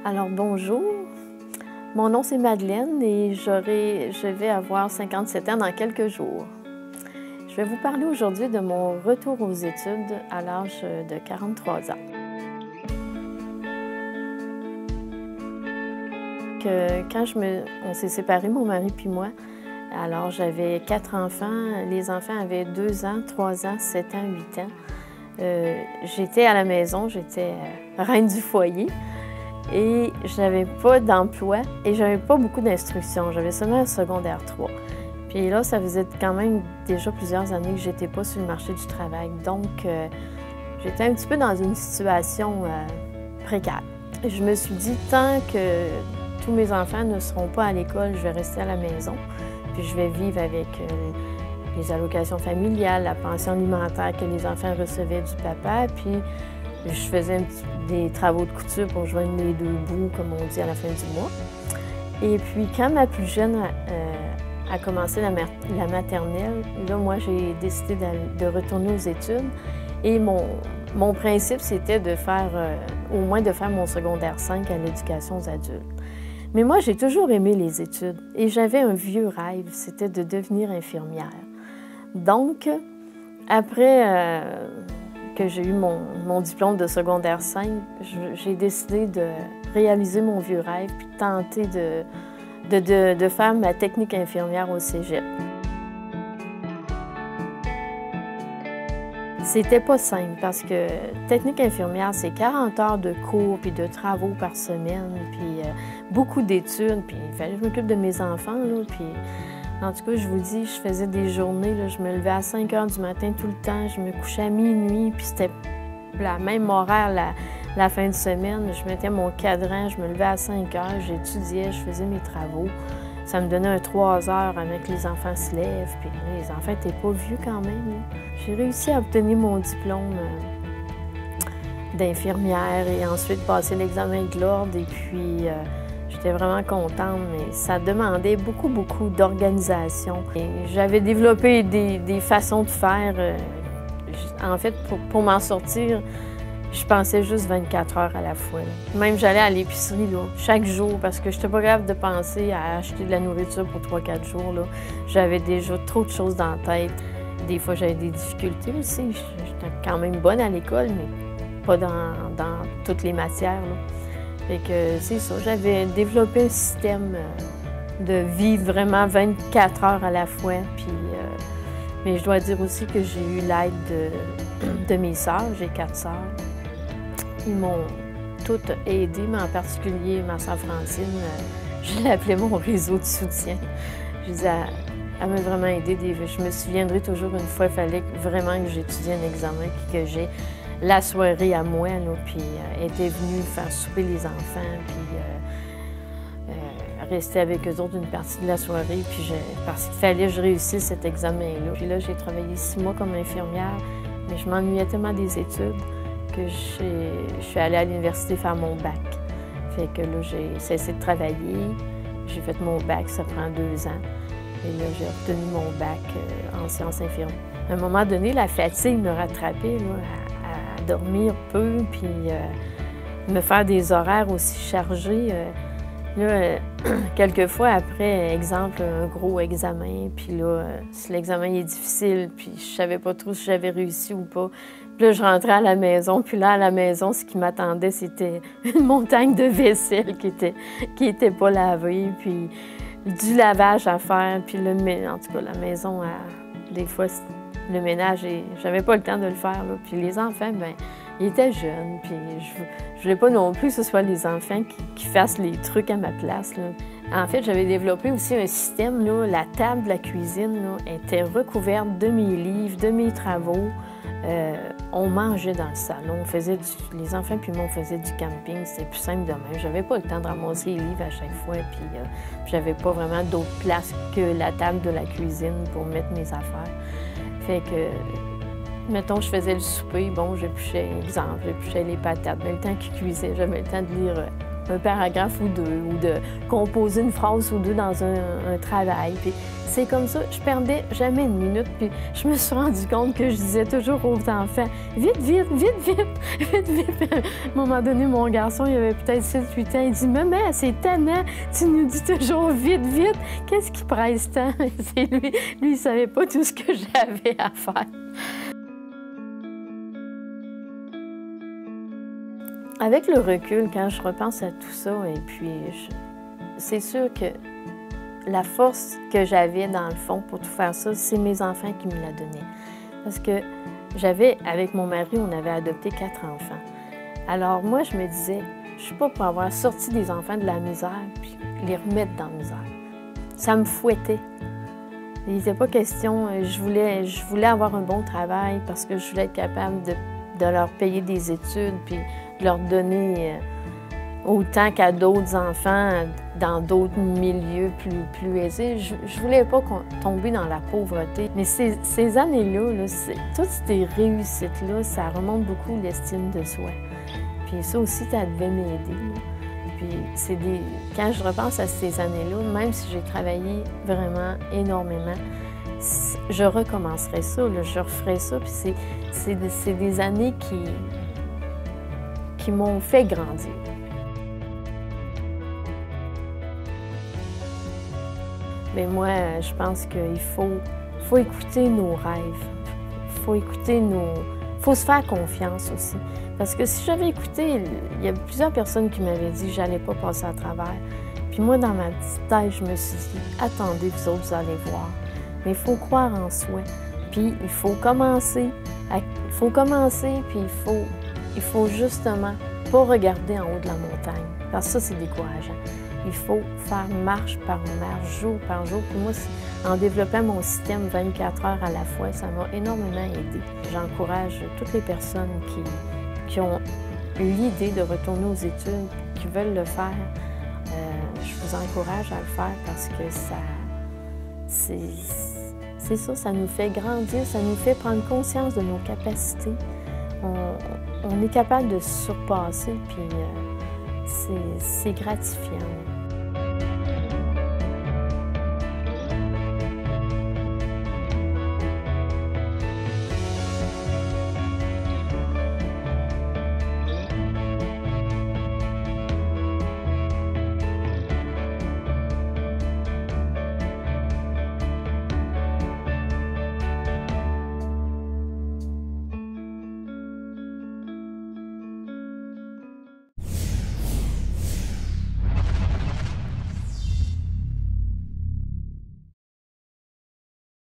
Alors bonjour, mon nom c'est Madeleine et je vais avoir 57 ans dans quelques jours. Je vais vous parler aujourd'hui de mon retour aux études à l'âge de 43 ans. Quand on s'est séparés, mon mari puis moi, alors j'avais 4 enfants. Les enfants avaient 2 ans, 3 ans, 7 ans, 8 ans. J'étais à la maison, j'étais reine du foyer. Et je n'avais pas d'emploi et j'avais pas beaucoup d'instruction. J'avais seulement un secondaire 3. Puis là, ça faisait quand même déjà plusieurs années que j'étais pas sur le marché du travail. Donc, j'étais un petit peu dans une situation précaire. Je me suis dit, tant que tous mes enfants ne seront pas à l'école, je vais rester à la maison. Puis je vais vivre avec les allocations familiales, la pension alimentaire que les enfants recevaient du papa. Puis je faisais des travaux de couture pour joindre les deux bouts, comme on dit, à la fin du mois. Et puis, quand ma plus jeune a commencé la maternelle, là, moi, j'ai décidé de retourner aux études. Et mon principe, c'était de faire, au moins de faire mon secondaire 5 à l'éducation aux adultes. Mais moi, j'ai toujours aimé les études. Et j'avais un vieux rêve, c'était de devenir infirmière. Donc, après que j'ai eu mon diplôme de secondaire 5, j'ai décidé de réaliser mon vieux rêve puis de tenter de faire ma technique infirmière au cégep. C'était pas simple parce que technique infirmière, c'est 40 heures de cours puis de travaux par semaine, puis beaucoup d'études, puis il fallait que je m'occupe de mes enfants, là, puis en tout cas, je vous dis, je faisais des journées, là, je me levais à 5 heures du matin tout le temps, je me couchais à minuit, puis c'était la même horaire la fin de semaine. Je mettais mon cadran, je me levais à 5 heures, j'étudiais, je faisais mes travaux. Ça me donnait 3 heures avec que les enfants se lèvent, puis les enfants n'étaient pas vieux quand même. J'ai réussi à obtenir mon diplôme d'infirmière et ensuite passer l'examen de l'ordre, et puis j'étais vraiment contente, mais ça demandait beaucoup d'organisation. J'avais développé des façons de faire. En fait, pour m'en sortir, je pensais juste 24 heures à la fois. Même j'allais à l'épicerie chaque jour parce que je n'étais pas capable de penser à acheter de la nourriture pour 3-4 jours. J'avais déjà trop de choses dans la tête. Des fois, j'avais des difficultés aussi. J'étais quand même bonne à l'école, mais pas dans toutes les matières. Fait que c'est ça, j'avais développé un système de vivre vraiment 24 heures à la fois. Puis, mais je dois dire aussi que j'ai eu l'aide de mes sœurs, j'ai 4 sœurs. Ils m'ont toutes aidées, mais en particulier ma sœur Francine, je l'appelais mon réseau de soutien. Je disais, elle m'a vraiment aidée. Je me souviendrai toujours une fois, il fallait vraiment que j'étudie un examen puis que j'ai la soirée à moi, là, puis elle était venue faire souper les enfants, puis rester avec eux autres une partie de la soirée, puis parce qu'il fallait que je réussisse cet examen-là. Puis là, j'ai travaillé 6 mois comme infirmière, mais je m'ennuyais tellement des études que je suis allée à l'université faire mon bac. Fait que là, j'ai cessé de travailler, j'ai fait mon bac, ça prend 2 ans, et là, j'ai obtenu mon bac en sciences infirmières. À un moment donné, la fatigue me rattrapait, là, à dormir peu, puis me faire des horaires aussi chargés. Là, quelquefois, après, exemple, un gros examen, puis là, si l'examen est difficile, puis je savais pas trop si j'avais réussi ou pas. Puis là, je rentrais à la maison, puis là, à la maison, ce qui m'attendait, c'était une montagne de vaisselle qui était pas lavée, puis du lavage à faire, puis en tout cas, la maison, des fois, le ménage, j'avais pas le temps de le faire, là. Puis les enfants, bien, ils étaient jeunes, puis je voulais pas non plus que ce soit les enfants qui fassent les trucs à ma place, là. En fait, j'avais développé aussi un système, là, la table de la cuisine, là, était recouverte de mes livres, de mes travaux. On mangeait dans le salon, les enfants puis moi, on faisait du camping, c'était plus simple de même. J'avais pas le temps de ramasser les livres à chaque fois, puis j'avais pas vraiment d'autre place que la table de la cuisine pour mettre mes affaires. Fait que, mettons, je faisais le souper, bon, j'épluchais les patates, mais le temps qu'ils cuisaient, j'avais le temps de lire un paragraphe ou deux, ou de composer une phrase ou deux dans un travail. Puis c'est comme ça, je perdais jamais une minute, puis je me suis rendu compte que je disais toujours aux enfants « Vite, vite, vite, vite, vite, vite! » À un moment donné, mon garçon, il avait peut-être 7-8 ans, il dit « Maman, c'est tannant, tu nous dis toujours vite, vite, qu'est-ce qui presse tant? » C'est lui, il savait pas tout ce que j'avais à faire. Avec le recul, quand je repense à tout ça, et puis c'est sûr que la force que j'avais dans le fond pour tout faire ça, c'est mes enfants qui me la donnaient. Parce que avec mon mari, on avait adopté 4 enfants. Alors moi, je me disais, je suis pas pour avoir sorti des enfants de la misère puis les remettre dans la misère. Ça me fouettait. Il n'était pas question, je voulais avoir un bon travail parce que je voulais être capable de leur payer des études puis de leur donner autant qu'à d'autres enfants dans d'autres milieux plus aisés. Je voulais pas tomber dans la pauvreté. Mais ces années-là, toutes ces réussites-là, ça remonte beaucoup l'estime de soi. Puis ça aussi, ça devait m'aider. Puis quand je repense à ces années-là, même si j'ai travaillé vraiment énormément, je recommencerai ça, je referai ça. Puis c'est des années qui m'ont fait grandir. Mais moi, je pense qu'il faut écouter nos rêves. Faut se faire confiance aussi. Parce que si j'avais écouté, il y a plusieurs personnes qui m'avaient dit que j'allais pas passer à travers. Puis moi, dans ma petite tête, je me suis dit, attendez, vous autres, vous allez voir. Mais il faut croire en soi. Puis il faut commencer. Puis il faut justement pas regarder en haut de la montagne. Parce que ça, c'est décourageant. Il faut faire marche par marche, jour par jour. Puis moi, en développant mon système 24 heures à la fois, ça m'a énormément aidé. J'encourage toutes les personnes qui ont l'idée de retourner aux études, qui veulent le faire. Je vous encourage à le faire parce que c'est ça, ça nous fait grandir, ça nous fait prendre conscience de nos capacités. On est capable de se surpasser, puis c'est gratifiant.